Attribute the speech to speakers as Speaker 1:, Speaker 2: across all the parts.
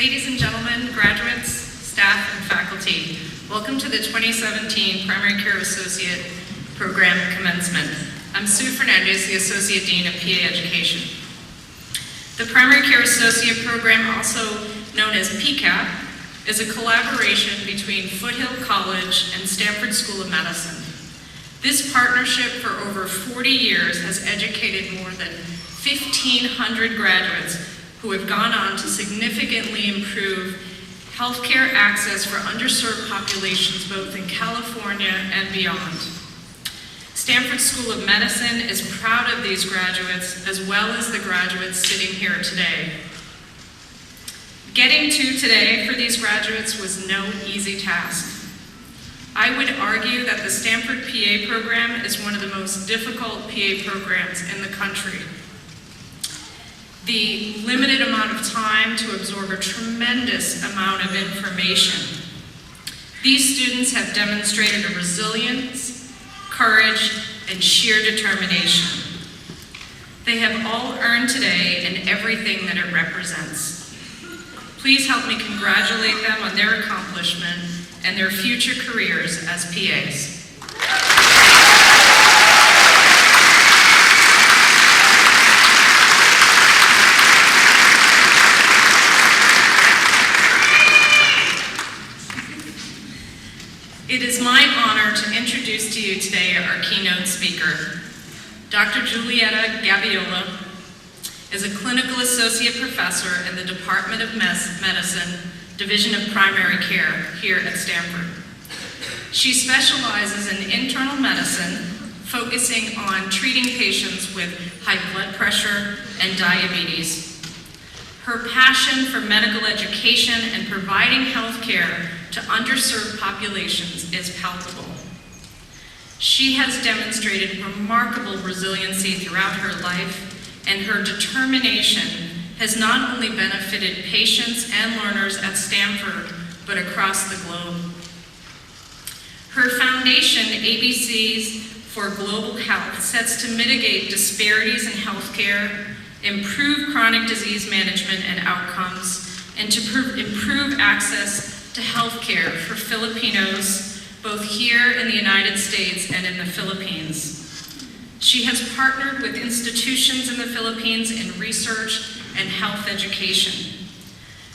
Speaker 1: Ladies and gentlemen, graduates, staff, and faculty, welcome to the 2017 Primary Care Associate Program Commencement. I'm Sue Fernandez, the Associate Dean of PA Education. The Primary Care Associate Program, also known as PCAP, is a collaboration between Foothill College and Stanford School of Medicine. This partnership for over 40 years has educated more than 1,500 graduates who have gone on to significantly improve healthcare access for underserved populations both in California and beyond. Stanford School of Medicine is proud of these graduates as well as the graduates sitting here today. Getting to today for these graduates was no easy task. I would argue that the Stanford PA program is one of the most difficult PA programs in the country. The limited amount of time to absorb a tremendous amount of information. These students have demonstrated a resilience, courage, and sheer determination. They have all earned today and everything that it represents. Please help me congratulate them on their accomplishment and their future careers as PAs. It is my honor to introduce to you today our keynote speaker. Dr. Julieta Gabiola is a clinical associate professor in the Department of Medicine, Division of Primary Care here at Stanford. She specializes in internal medicine, focusing on treating patients with high blood pressure and diabetes. Her passion for medical education and providing health care to underserved populations is palpable. She has demonstrated remarkable resiliency throughout her life, and her determination has not only benefited patients and learners at Stanford, but across the globe. Her foundation, ABCs for Global Health, sets to mitigate disparities in healthcare, improve chronic disease management and outcomes, and to improve access to healthcare for Filipinos, both here in the United States and in the Philippines. She has partnered with institutions in the Philippines in research and health education.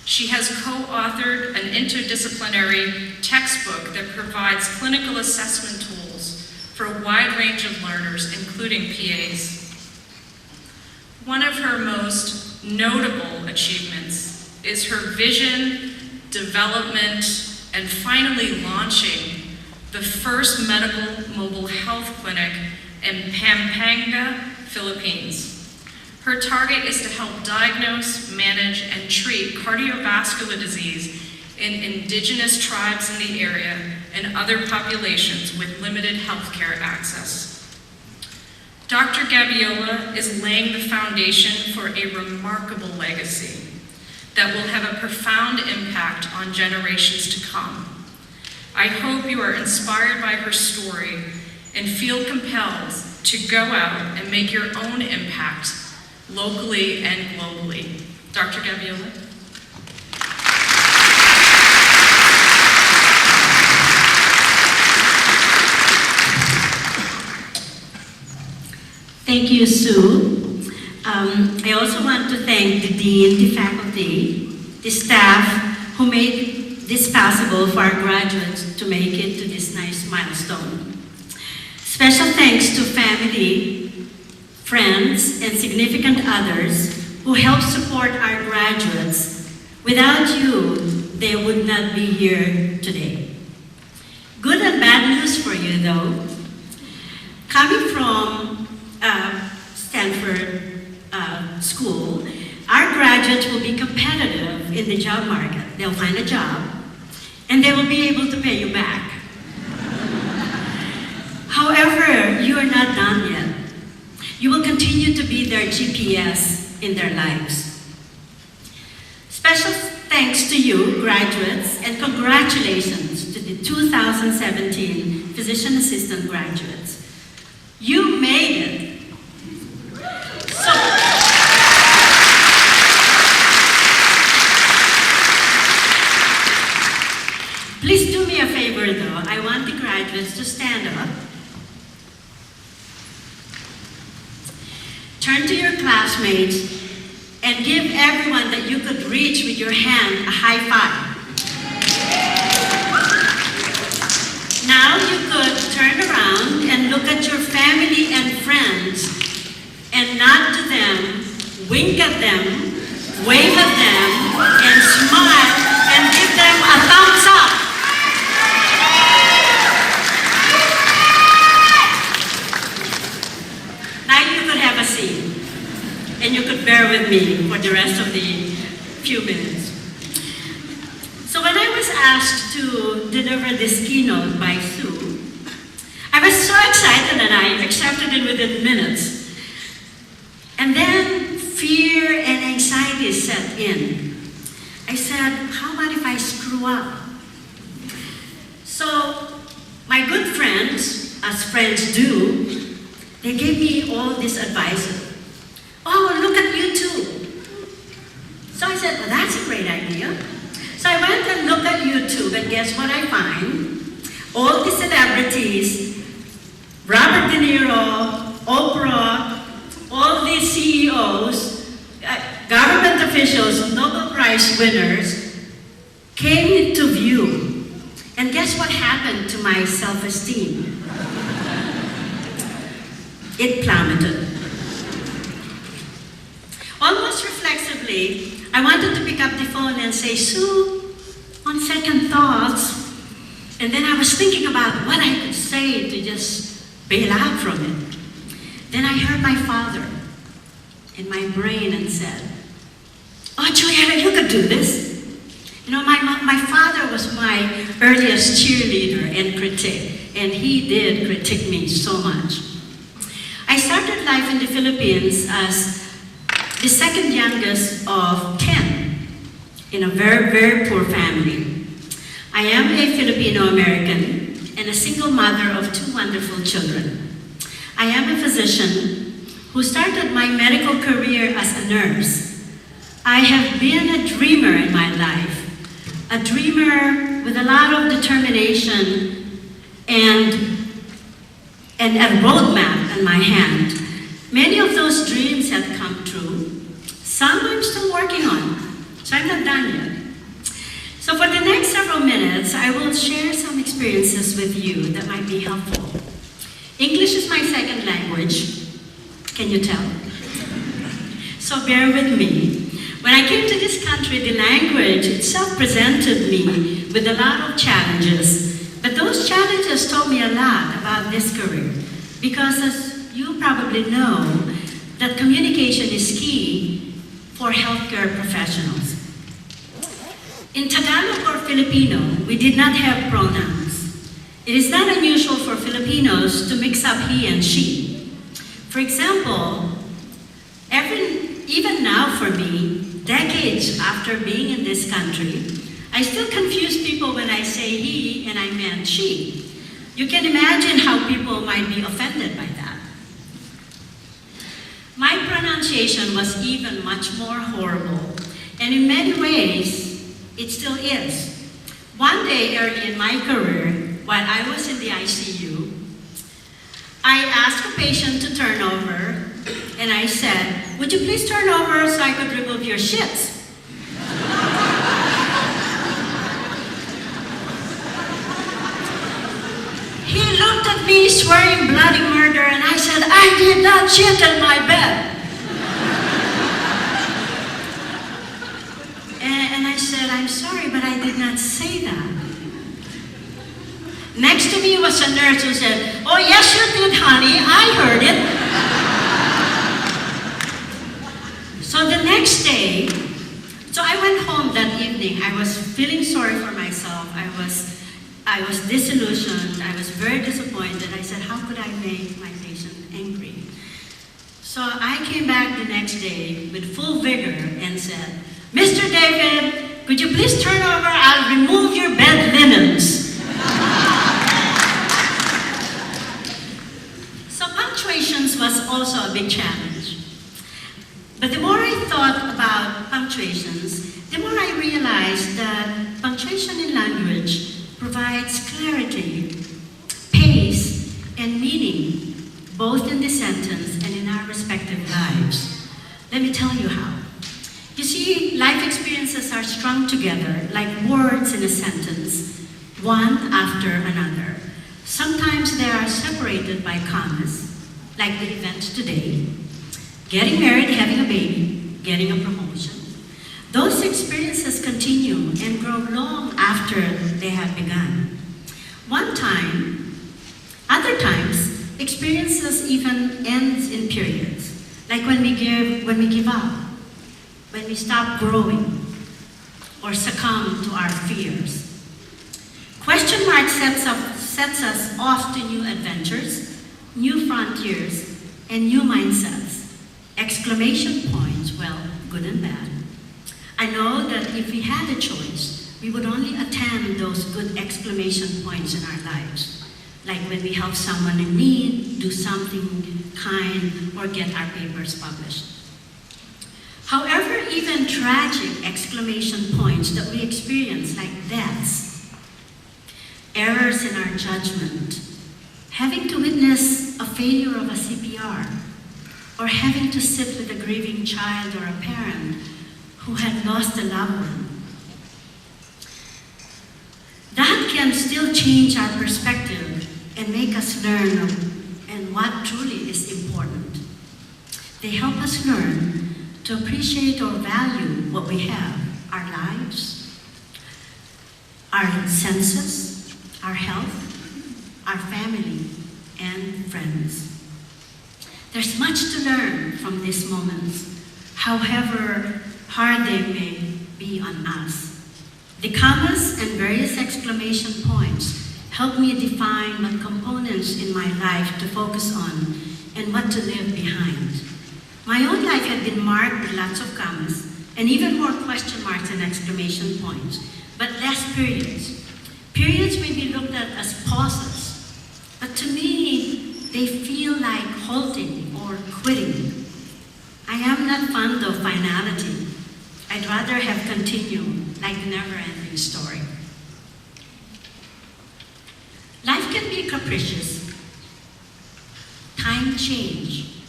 Speaker 1: She has co-authored an interdisciplinary textbook that provides clinical assessment tools for a wide range of learners, including PAs. One of her most notable achievements is her vision, development, and finally launching the first medical mobile health clinic in Pampanga, Philippines. Her target is to help diagnose, manage, and treat cardiovascular disease in indigenous tribes in the area and other populations with limited healthcare access. Dr. Gabiola is laying the foundation for a remarkable legacy that will have a profound impact on generations to come. I hope you are inspired by her story and feel compelled to go out and make your own impact locally and globally. Dr. Gabiola.
Speaker 2: Thank you, Sue. I also want to thank the dean, the faculty, the staff who made this possible for our graduates to make it to this nice milestone. Special thanks to family, friends, and significant others who helped support our graduates. Without you, they would not be here today. Good and bad news for you, though. Coming from Stanford School, our graduates will be competitive in the job market. They'll find a job, and they will be able to pay you back. However, you are not done yet. You will continue to be their GPS in their lives. Special thanks to you, graduates, and congratulations to the 2017 Physician Assistant graduates. You made it. So, turn to your classmates, and give everyone that you could reach with your hand a high five. Now you could turn around and look at your family and friends and nod to them, wink at them, wave at them, and smile and give them a thumbs up. Now you could have a seat, and you could bear with me for the rest of the few minutes. So when I was asked to deliver this keynote by Sue, I was so excited and I accepted it within minutes. And then fear and anxiety set in. I said, how about if I screw up? So my good friends, as friends do, they gave me all this advice. Oh, look at YouTube. So I said, well, that's a great idea. So I went and looked at YouTube, and guess what I find? All the celebrities, Robert De Niro, Oprah, all the CEOs, government officials, Nobel Prize winners, came into view. And guess what happened to my self-esteem? It plummeted. Almost reflexively, I wanted to pick up the phone and say, Sue, on second thoughts. And then I was thinking about what I could say to just bail out from it. Then I heard my father in my brain and said, oh, Juliana, you could do this. You know, my father was my earliest cheerleader and critic, and he did critique me so much. I started life in the Philippines as the second youngest of 10 in a very, very poor family. I am a Filipino-American and a single mother of 2 wonderful children. I am a physician who started my medical career as a nurse. I have been a dreamer in my life, a dreamer with a lot of determination and a roadmap in my hand. Many of those dreams have come true. Some I'm still working on, so I'm not done yet. So for the next several minutes, I will share some experiences with you that might be helpful. English is my second language. Can you tell? So bear with me. When I came to this country, the language itself presented me with a lot of challenges. But those challenges taught me a lot about this career. Because as you probably know, that communication is key for healthcare professionals. In Tagalog or Filipino, we did not have pronouns. It is not unusual for Filipinos to mix up he and she. For example, even now for me, decades after being in this country, I still confuse people when I say he and I meant she. You can imagine how people might be offended by that. My pronunciation was even much more horrible, and in many ways, it still is. One day early in my career, while I was in the ICU, I asked a patient to turn over, and I said, would you please turn over so I could remove your shits? He looked at me swearing bloody murder, and I said, I did not shit in my bed. And I said, I'm sorry, but I did not say that. Next to me was a nurse who said, oh yes you did, honey, I heard it. So the next day, so I went home that evening. I was feeling sorry for myself. I was disillusioned. I was very disappointed. I said, how could I make my patient angry? So I came back the next day with full vigor and said, Mr. David, could you please turn over? I'll remove your bed linens. So punctuations was also a big challenge. But the more I thought about punctuations, the more I realized that punctuation in language provides clarity, pace, and meaning, both in the sentence and in our respective lives. Let me tell you how. You see, life experiences are strung together like words in a sentence, one after another. Sometimes they are separated by commas, like the events today, getting married, having a baby, getting a promotion. Those experiences continue and grow long after they have begun. Other times, experiences even ends in periods, like when we give up, when we stop growing, or succumb to our fears. Question mark sets us off to new adventures, new frontiers, and new mindsets. Exclamation points, well, good and bad. I know that if we had a choice, we would only attend those good exclamation points in our lives, like when we help someone in need, do something kind, or get our papers published. However, even tragic exclamation points that we experience, like deaths, errors in our judgment, having to witness a failure of a CPR, or having to sit with a grieving child or a parent who had lost a loved one, that can still change our perspective and make us learn and what truly is important. They help us learn to appreciate or value what we have, our lives, our senses, our health, our family, and friends. There's much to learn from these moments, however hard they may be on us. The commas and various exclamation points help me define what components in my life to focus on and what to leave behind. My own life had been marked with lots of commas and even more question marks and exclamation points, but less periods. Periods may be looked at as pauses, but to me, they feel like halting or quitting. I am not fond of finality. I'd rather have continued, like the never-ending story. Life can be capricious. Time change.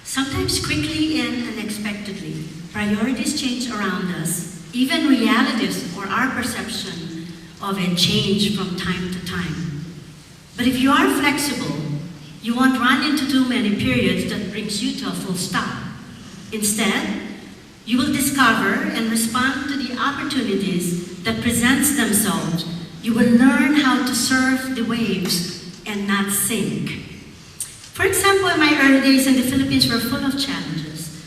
Speaker 2: Sometimes quickly and unexpectedly. Priorities change around us. Even realities or our perception of it change from time to time. But if you are flexible, you won't run into too many periods that brings you to a full stop. Instead, you will discover and respond to the opportunities that presents themselves. You will learn how to surf the waves and not sink. For example, my early days in the Philippines were full of challenges.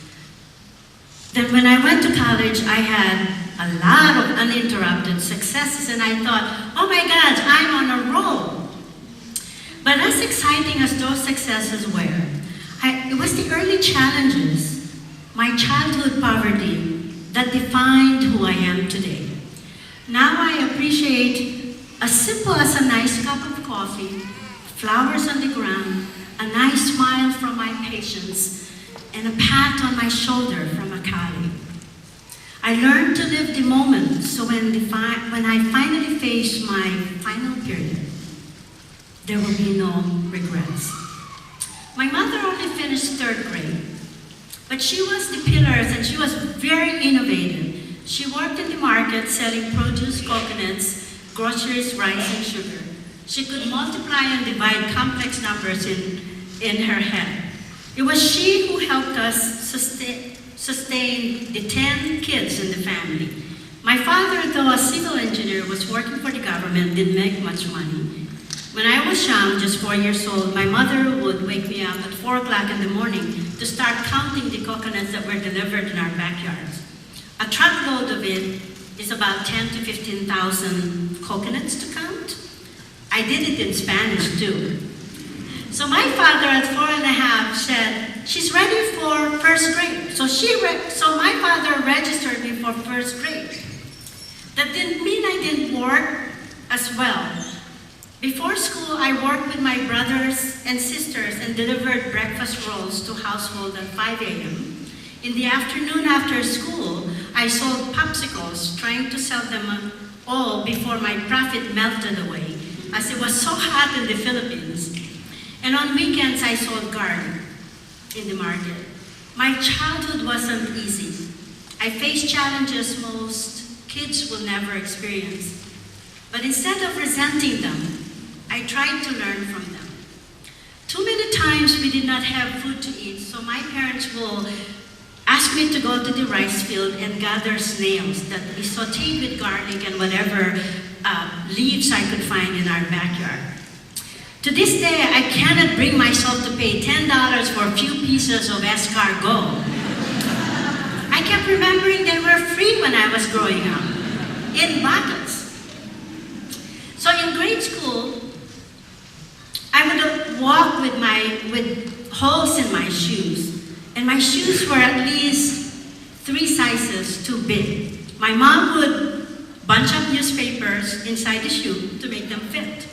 Speaker 2: Then when I went to college, I had a lot of uninterrupted successes, and I thought, oh my God, I'm on a roll. But as exciting as those successes were, it was the early challenges, my childhood poverty, that defined who I am today. Now I appreciate as simple as a nice cup of coffee, flowers on the ground, a nice smile from my patients, and a pat on my shoulder from a colleague. I learned to live the moment, so when I finally face my final period, there will be no regrets. My mother only finished 3rd grade, but she was the pillars and she was very innovative. She worked in the market selling produce, coconuts, groceries, rice, and sugar. She could multiply and divide complex numbers in her head. It was she who helped us sustain the 10 kids in the family. My father, though a civil engineer, was working for the government, didn't make much money. When I was young, just 4 years old, my mother would wake me up at 4 o'clock in the morning to start counting the coconuts that were delivered in our backyards. A truckload of it is about 10 to 15,000 coconuts to count. I did it in Spanish too. So my father at 4.5 said, she's ready for 1st grade. So my father registered me for 1st grade. That didn't mean I didn't work as well. Before school, I worked with my brothers and sisters and delivered breakfast rolls to households at 5 a.m. In the afternoon after school, I sold popsicles, trying to sell them all before my profit melted away, as it was so hot in the Philippines. And on weekends, I sold garlic in the market. My childhood wasn't easy. I faced challenges most kids will never experience. But instead of resenting them, I tried to learn from them. Too many times we did not have food to eat, so my parents will ask me to go to the rice field and gather snails that we sauteed with garlic and whatever leaves I could find in our backyard. To this day, I cannot bring myself to pay $10 for a few pieces of escargot. I kept remembering they were free when I was growing up, in bottles. So in grade school, I would walk with holes in my shoes, and my shoes were at least 3 sizes too big. My mom would bunch up newspapers inside the shoe to make them fit.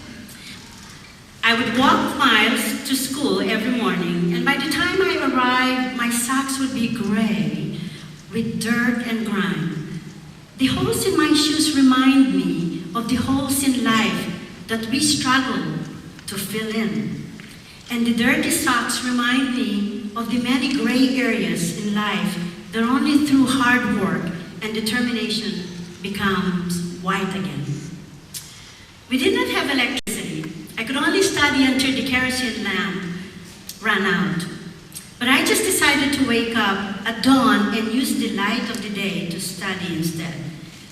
Speaker 2: I would walk miles to school every morning, and by the time I arrived, my socks would be gray with dirt and grime. The holes in my shoes remind me of the holes in life that we struggle to fill in. And the dirty socks remind me of the many gray areas in life that only through hard work and determination becomes white again. We did not have electricity. I could only study until the kerosene lamp ran out. But I just decided to wake up at dawn and use the light of the day to study instead.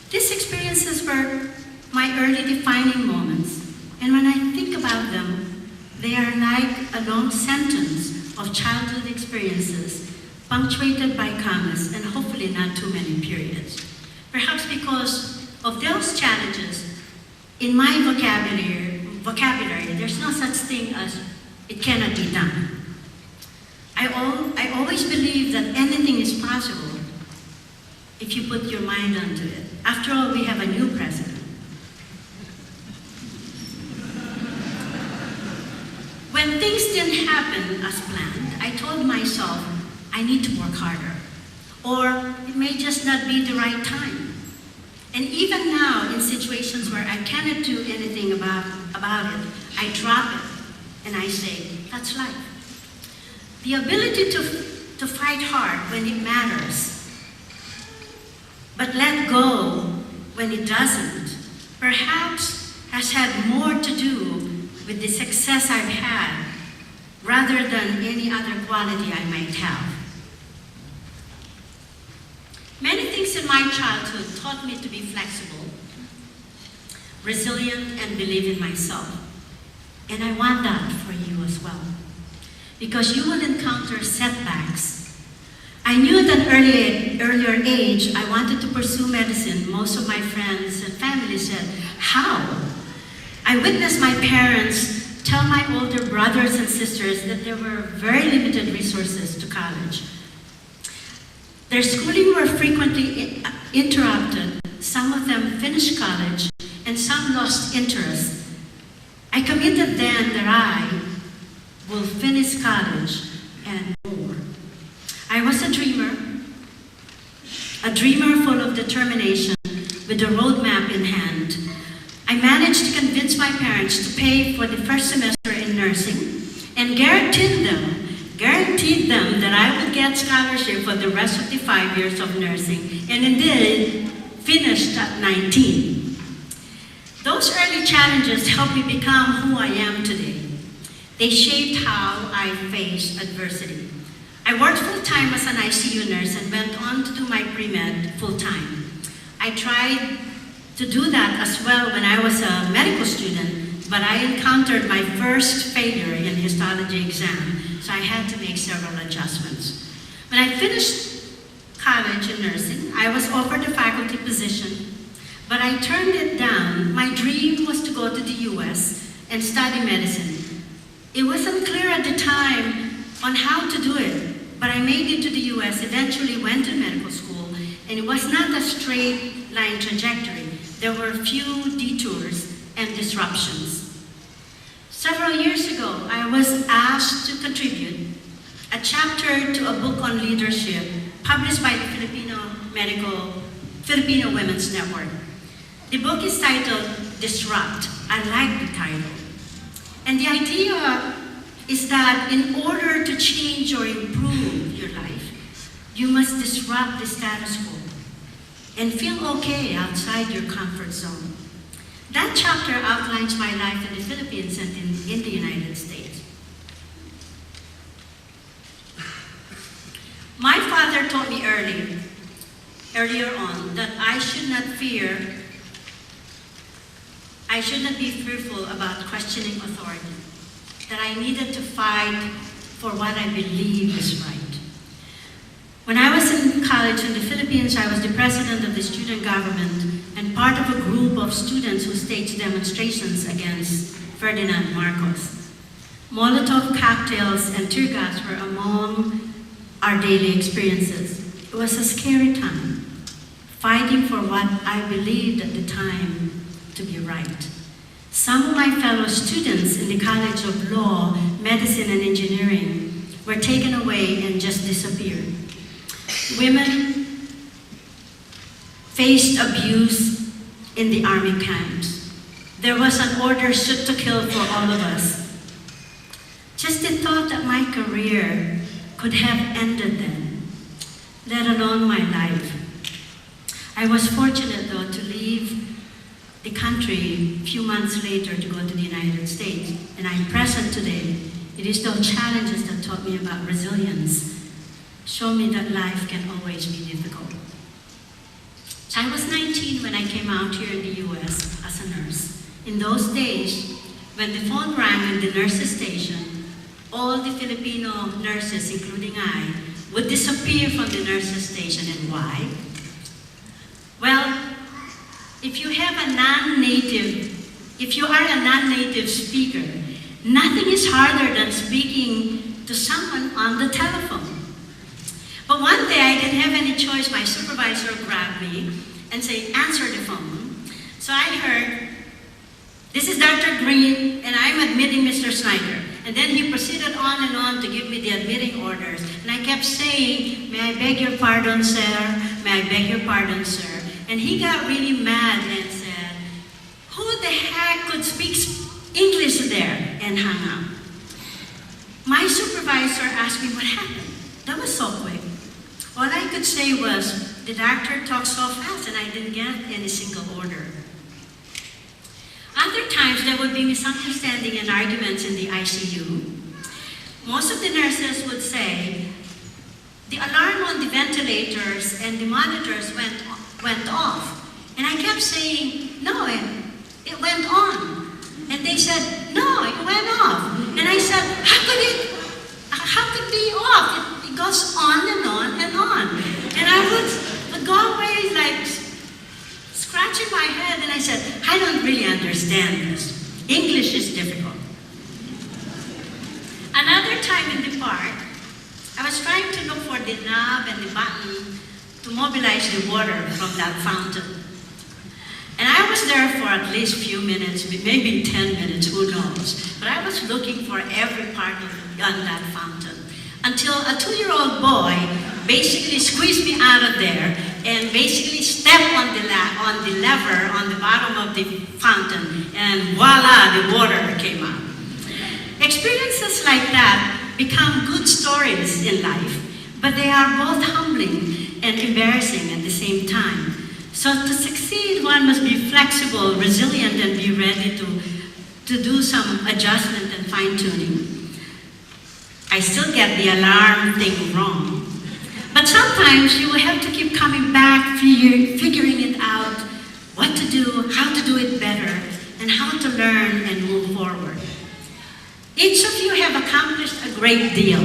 Speaker 2: These experiences were my early defining moments. And when I think about them, they are like a long sentence of childhood experiences, punctuated by commas and hopefully not too many periods. Perhaps because of those challenges, in my vocabulary, there's no such thing as it cannot be done. I always believe that anything is possible if you put your mind onto it. After all, we have a new president. When things didn't happen as planned, I told myself, I need to work harder. Or it may just not be the right time. And even now, in situations where I cannot do anything about it, I drop it and I say, that's life. The ability to fight hard when it matters, but let go when it doesn't, perhaps has had more to do with the success I've had rather than any other quality I might have. Many things in my childhood taught me to be flexible, resilient, and believe in myself. And I want that for you as well. Because you will encounter setbacks. I knew at an earlier age I wanted to pursue medicine. Most of my friends and family said, how? I witnessed my parents tell my older brothers and sisters that there were very limited resources to college. Their schooling were frequently interrupted. Some of them finished college, and some lost interest. I committed then that I will finish college and more. I was a dreamer full of determination with a roadmap in hand. I managed to convince my parents to pay for the first semester in nursing and guaranteed them that I would get scholarship for the rest of the 5 years of nursing, and indeed finished at 19. Those early challenges helped me become who I am today. They shaped how I face adversity. I worked full-time as an ICU nurse and went on to do my pre-med full-time. I tried to do that as well when I was a medical student, but I encountered my first failure in histology exam, so I had to make several adjustments. When I finished college in nursing, I was offered a faculty position, but I turned it down. My dream was to go to the US and study medicine. It wasn't clear at the time on how to do it, but I made it to the US, eventually went to medical school, and it was not a straight line trajectory. There were few detours and disruptions. Several years ago, I was asked to contribute a chapter to a book on leadership published by the Filipino Women's Network. The book is titled Disrupt. I like the title. And the idea is that in order to change or improve your life, You must disrupt the status quo and feel okay outside your comfort zone. That chapter outlines my life in the Philippines and in the United States. My father taught me earlier on, that I should not be fearful about questioning authority, that I needed to fight for what I believe is right. When I was in college in the Philippines, I was the president of the student government and part of a group of students who staged demonstrations against Ferdinand Marcos. Molotov cocktails and tear gas were among our daily experiences. It was a scary time, fighting for what I believed at the time to be right. Some of my fellow students in the College of Law, Medicine, and Engineering were taken away and just disappeared. Women faced abuse in the army camps. There was an order shoot to kill for all of us. Just the thought that my career could have ended then, let alone my life. I was fortunate, though, to leave the country a few months later to go to the United States, and I'm present today. It is those challenges that taught me about resilience, show me that life can always be difficult. So I was 19 when I came out here in the US as a nurse. In those days, when the phone rang in the nurses' station, all the Filipino nurses, including I, would disappear from the nurses' station. And why? Well, if you are a non-native speaker, nothing is harder than speaking to someone on the telephone. But one day I didn't have any choice. My supervisor grabbed me and said, answer the phone. So I heard, this is Dr. Green, and I'm admitting Mr. Snyder. And then he proceeded on and on to give me the admitting orders. And I kept saying, may I beg your pardon, sir? May I beg your pardon, sir? And he got really mad and said, who the heck could speak English there? And hung up. My supervisor asked me what happened. That was so quick. All I could say was, the doctor talked so fast and I didn't get any single order. Other times there would be misunderstanding and arguments in the ICU. Most of the nurses would say, the alarm on the ventilators and the monitors went off. And I kept saying, no, it went on. And they said, no, it went off. And I said, how could it be off? It goes on and on and on. And I would go away like scratching my head, and I said, I don't really understand this. English is difficult. Another time in the park, I was trying to look for the knob and the button to mobilize the water from that fountain. And I was there for at least a few minutes, maybe 10 minutes, who knows. But I was looking for every part on that fountain, until a 2-year-old boy basically squeezed me out of there and basically stepped on the lever on the bottom of the fountain, and voila, the water came out. Experiences like that become good stories in life, but they are both humbling and embarrassing at the same time. So to succeed, one must be flexible, resilient, and be ready to do some adjustment and fine-tuning. I still get the alarm thing wrong. But sometimes you will have to keep coming back, figuring it out, what to do, how to do it better, and how to learn and move forward. Each of you have accomplished a great deal.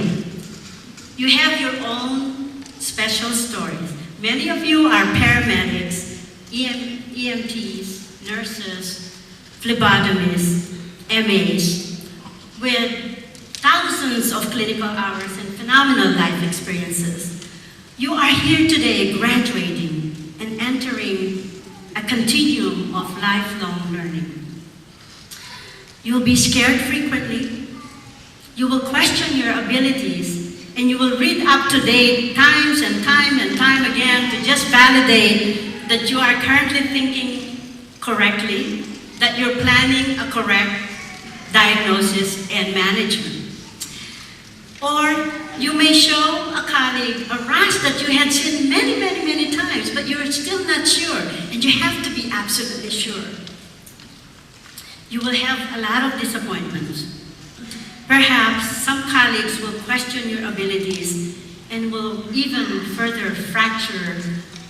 Speaker 2: You have your own special stories. Many of you are paramedics, EMTs, nurses, phlebotomists, MAs, with thousands of clinical hours and phenomenal life experiences. You are here today graduating and entering a continuum of lifelong learning. You will be scared frequently. You will question your abilities, and you will read up-to-date times and time again to just validate that you are currently thinking correctly, that you're planning a correct diagnosis and management. Or you may show a colleague a class that you had seen many, many, many times, but you're still not sure, and you have to be absolutely sure. You will have a lot of disappointments. Perhaps some colleagues will question your abilities and will even further fracture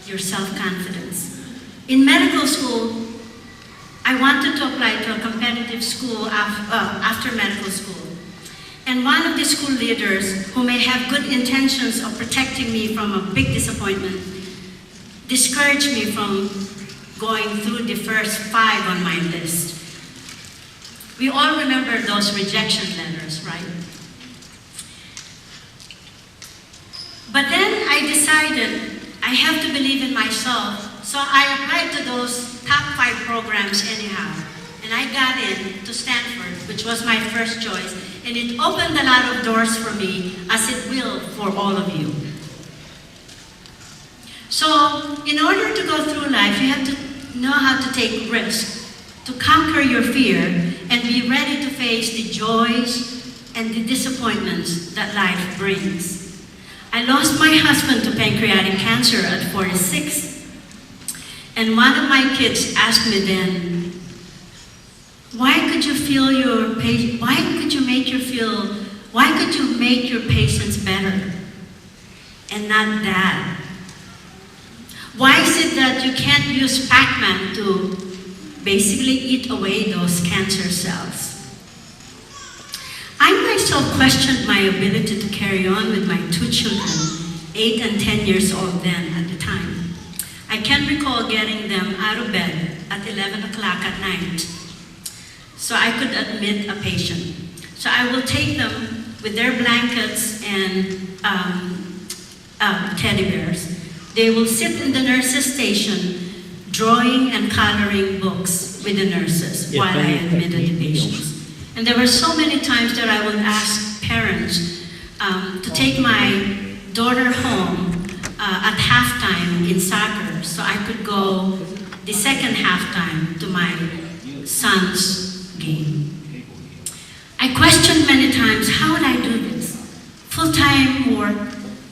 Speaker 2: your self-confidence. In medical school, I wanted to apply to a competitive school after medical school. And one of the school leaders, who may have good intentions of protecting me from a big disappointment, discouraged me from going through the first 5 on my list. We all remember those rejection letters, right? But then I decided I have to believe in myself, so I applied to those top 5 programs anyhow. And I got in to Stanford, which was my first choice, and it opened a lot of doors for me, as it will for all of you. So, in order to go through life, you have to know how to take risks, to conquer your fear, and be ready to face the joys and the disappointments that life brings. I lost my husband to pancreatic cancer at 46, and one of my kids asked me then, why could you make your patients better and not that? Why is it that you can't use Pac-Man to basically eat away those cancer cells? I myself questioned my ability to carry on with my 2 children, 8 and 10 years old then at the time. I can recall getting them out of bed at 11 o'clock at night, so I could admit a patient. So I will take them with their blankets and teddy bears. They will sit in the nurse's station, drawing and coloring books with the nurses while I admitted the patients. And there were so many times that I would ask parents to take my daughter home at halftime in soccer, so I could go the second halftime to my son's game. I questioned many times, how would I do this? Full-time work,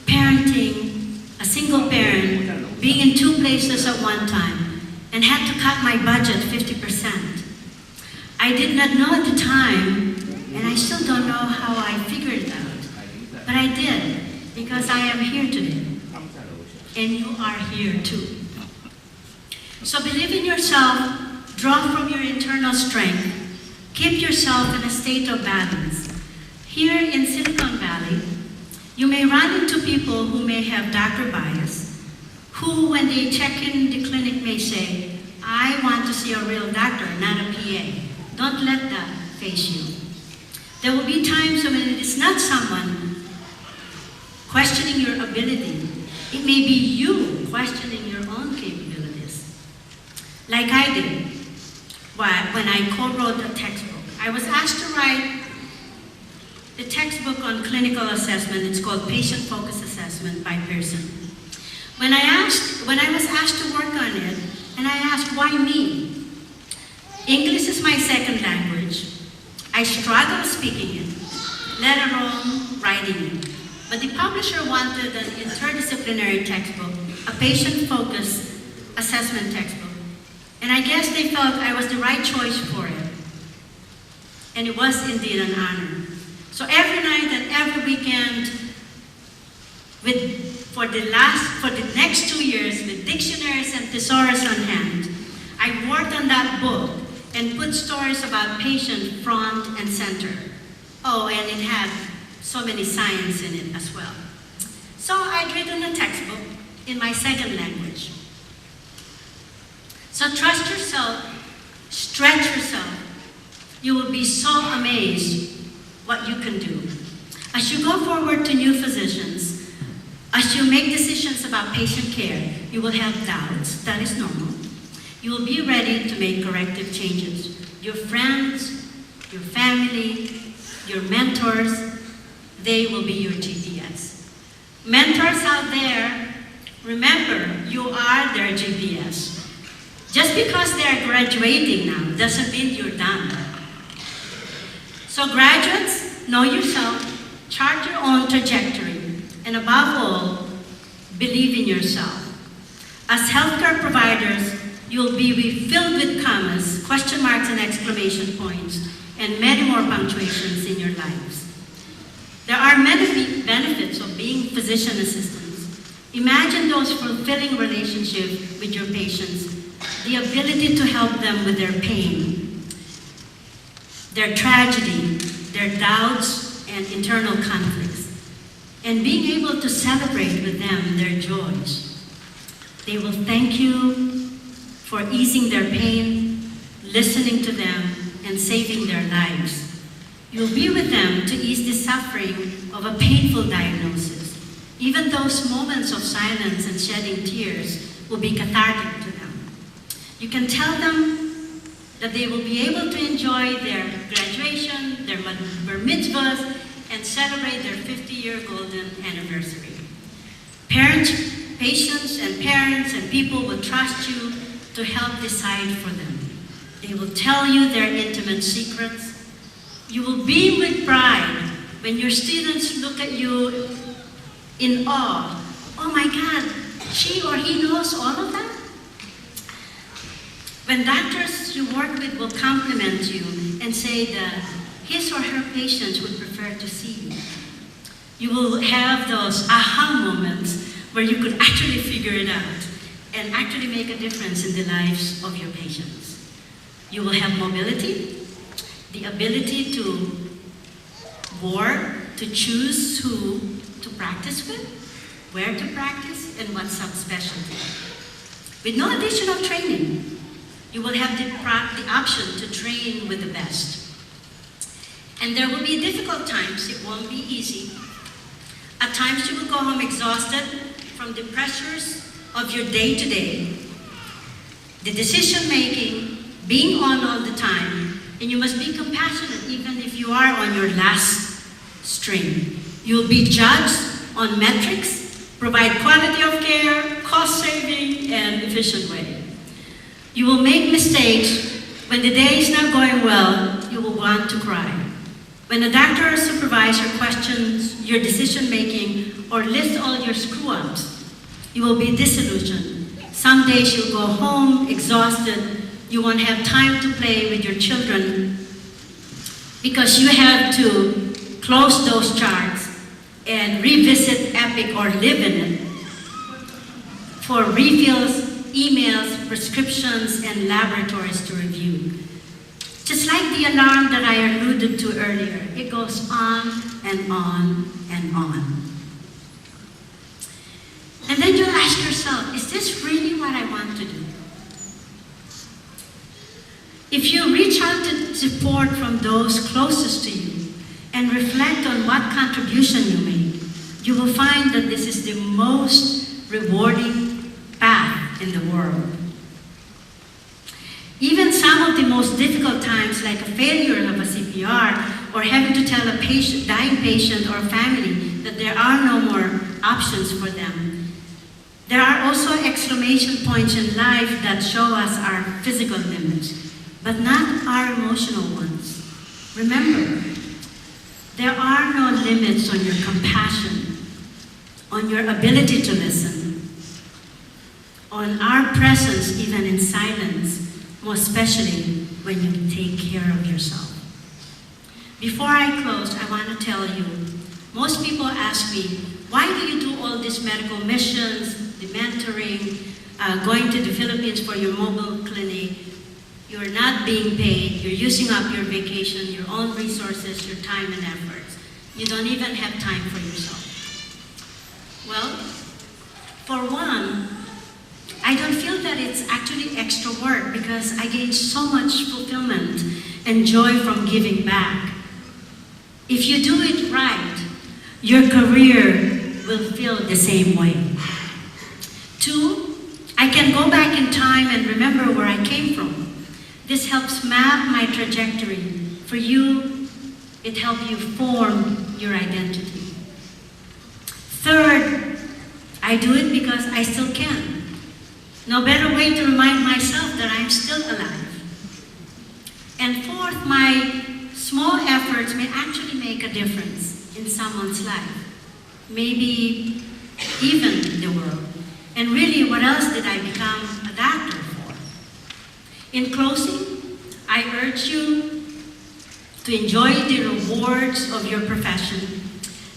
Speaker 2: parenting, a single parent, being in 2 places at one time, and had to cut my budget 50%. I did not know at the time, and I still don't know how I figured it out, but I did, because I am here today, and you are here too. So believe in yourself, draw from your internal strength, keep yourself in a state of balance. Here in Silicon Valley, you may run into people who may have doctor bias, who when they check in the clinic may say, I want to see a real doctor, not a PA. Don't let that face you. There will be times when it is not someone questioning your ability. It may be you questioning your own capabilities. Like I did when I co-wrote a textbook. I was asked to write the textbook on clinical assessment. It's called Patient Focused Assessment by Pearson. When I was asked to work on it, and I asked, why me? English is my second language. I struggle speaking it, let alone writing it. But the publisher wanted an interdisciplinary textbook, a patient-focused assessment textbook. And I guess they felt I was the right choice for it. And it was indeed an honor. So every night and every weekend, for the next 2 years, with dictionaries and thesaurus on hand, I worked on that book and put stories about patient front and center. Oh, and it had so many science in it as well. So I'd written a textbook in my second language. So trust yourself, stretch yourself. You will be so amazed what you can do. As you go forward to new physicians, as you make decisions about patient care, you will have doubts. That is normal. You will be ready to make corrective changes. Your friends, your family, your mentors, they will be your GPS. Mentors out there, remember, you are their GPS. Just because they're graduating now doesn't mean you're done. So graduates, know yourself, chart your own trajectory, and above all, Believe in yourself. As healthcare providers, you'll be filled with commas, question marks and exclamation points, and many more punctuations in your lives. There are many benefits of being physician assistants. Imagine those fulfilling relationships with your patients, the ability to help them with their pain, their tragedy, their doubts and internal conflicts, and being able to celebrate with them their joys. They will thank you for easing their pain, listening to them, and saving their lives. You'll be with them to ease the suffering of a painful diagnosis. Even those moments of silence and shedding tears will be cathartic to them. You can tell them that they will be able to enjoy their graduation, their bar mitzvahs, and celebrate their 50-year golden anniversary. Parents, patients, and parents and people will trust you to help decide for them. They will tell you their intimate secrets. You will beam with pride when your students look at you in awe. Oh my God, she or he knows all of that? When doctors you work with will compliment you and say that his or her patients would prefer to see you, you will have those aha moments where you could actually figure it out and actually make a difference in the lives of your patients. You will have mobility, the ability to work, to choose who to practice with, where to practice, and what subspecialty. With no additional training, you will have the option to train with the best. And there will be difficult times. It won't be easy. At times you will go home exhausted from the pressures of your day-to-day, the decision-making, being on all the time, and you must be compassionate even if you are on your last string. You will be judged on metrics, provide quality of care, cost-saving, and efficient way. You will make mistakes. When the day is not going well, you will want to cry. When a doctor or supervisor questions your decision-making or lists all your screw-ups, you will be disillusioned. Some days you'll go home exhausted. You won't have time to play with your children because you have to close those charts and revisit Epic or live in it for refills, emails, prescriptions, and laboratories to review. Just like the alarm that I alluded to earlier, it goes on and on and on. And then you ask yourself, is this really what I want to do? If you reach out to support from those closest to you and reflect on what contribution you made, you will find that this is the most rewarding path in the world. Even some of the most difficult times, like a failure of a CPR or having to tell a dying patient or family that there are no more options for them, there are also exclamation points in life that show us our physical limits, but not our emotional ones. Remember, there are no limits on your compassion, on your ability to listen, on our presence even in silence, most especially when you take care of yourself. Before I close, I want to tell you, most people ask me, why do you do all these medical missions, the mentoring, going to the Philippines for your mobile clinic? You're not being paid, you're using up your vacation, your own resources, your time and efforts. You don't even have time for yourself. Well, for one, I don't feel that it's actually extra work because I gain so much fulfillment and joy from giving back. If you do it right, your career will feel the same way. Two, I can go back in time and remember where I came from. This helps map my trajectory. For you, it helps you form your identity. Third, I do it because I still can. No better way to remind myself that I'm still alive. And fourth, my small efforts may actually make a difference in someone's life. Maybe even the world. And really, what else did I become a doctor for? In closing, I urge you to enjoy the rewards of your profession.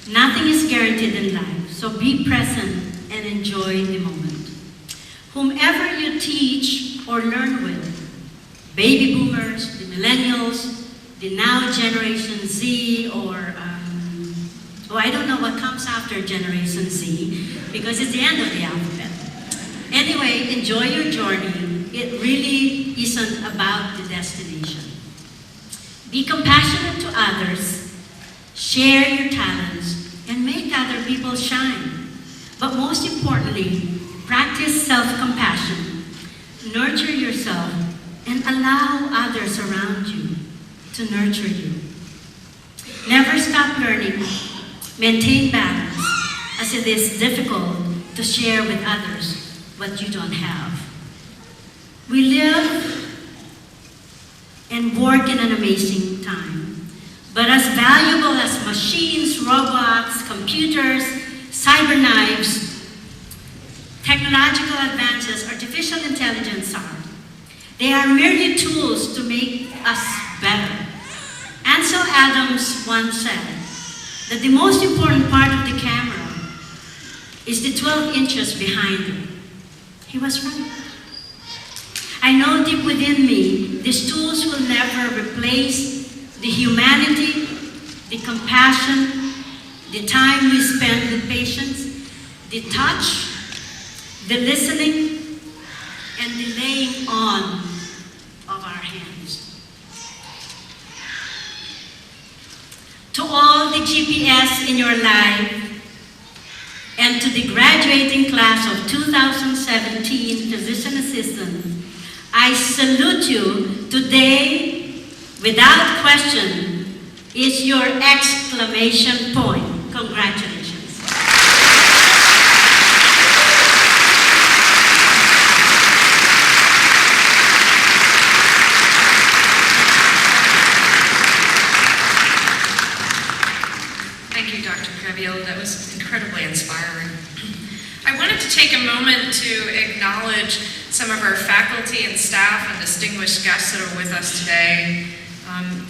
Speaker 2: Nothing is guaranteed in life, so be present and enjoy the moment. Whomever you teach or learn with, baby boomers, the millennials, the now Generation Z, or I don't know what comes after Generation Z, because it's the end of the alphabet. Anyway, enjoy your journey. It really isn't about the destination. Be compassionate to others, share your talents, and make other people shine. But most importantly, practice self-compassion, nurture yourself, and allow others around you to nurture you. Never stop learning, maintain balance, as it is difficult to share with others what you don't have. We live and work in an amazing time, but as valuable as machines, robots, computers, cyber knives, technological advances, artificial intelligence are, they are merely tools to make us better. Ansel Adams once said that the most important part of the camera is the 12 inches behind it. He was right. I know deep within me, these tools will never replace the humanity, the compassion, the time we spend with patients, the touch, the listening, and the laying on of our hands. To all the GPS in your life, and to the graduating class of 2017 physician assistants, I salute you. Today, without question, is your exclamation point. Congratulations.
Speaker 1: Thank you, Dr. Gabiola. That was incredibly inspiring. I wanted to take a moment to acknowledge some of our faculty and staff and distinguished guests that are with us today.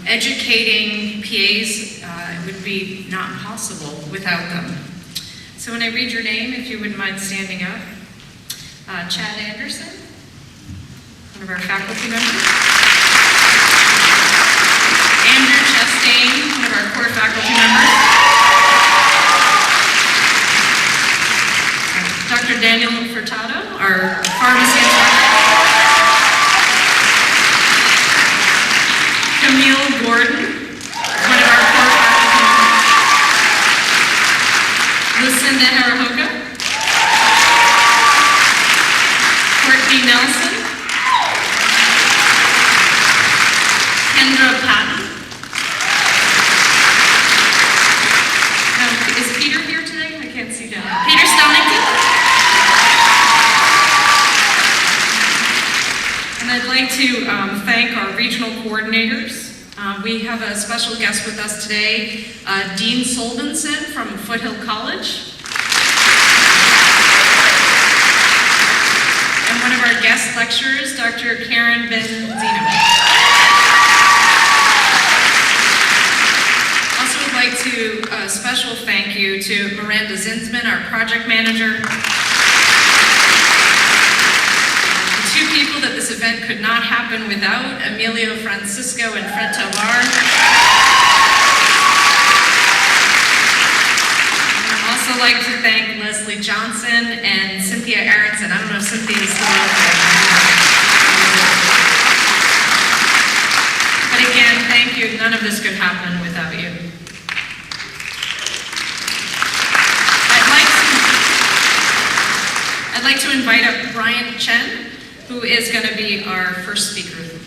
Speaker 1: Educating PAs would be not possible without them. So when I read your name, if you wouldn't mind standing up. Chad Anderson, one of our faculty members. Andrew Chastain, one of our core faculty members. Dr. Daniel Furtado, our pharmacy instructor. Camille Gordon, one of our core faculty members. Lucinda Harahoka. Courtney Nelson. Kendra Patton. Is Peter here today? I can't see down. Peter Stonington. And I'd like to thank our regional coordinators. We have a special guest with us today, Dean Soldenson from Foothill College. And one of our guest lecturers, Dr. Karen Benzino. Also would like to a special thank you to Miranda Zinsman, our project manager. Two people that this event could not happen without, Emilio Francisco and Fred Tovar. I'd also like to thank Leslie Johnson and Cynthia Aronson. I don't know if Cynthia is still out there. But again, thank you. None of this could happen without you. I'd like to invite up Brian Chen, who is going to be our first speaker.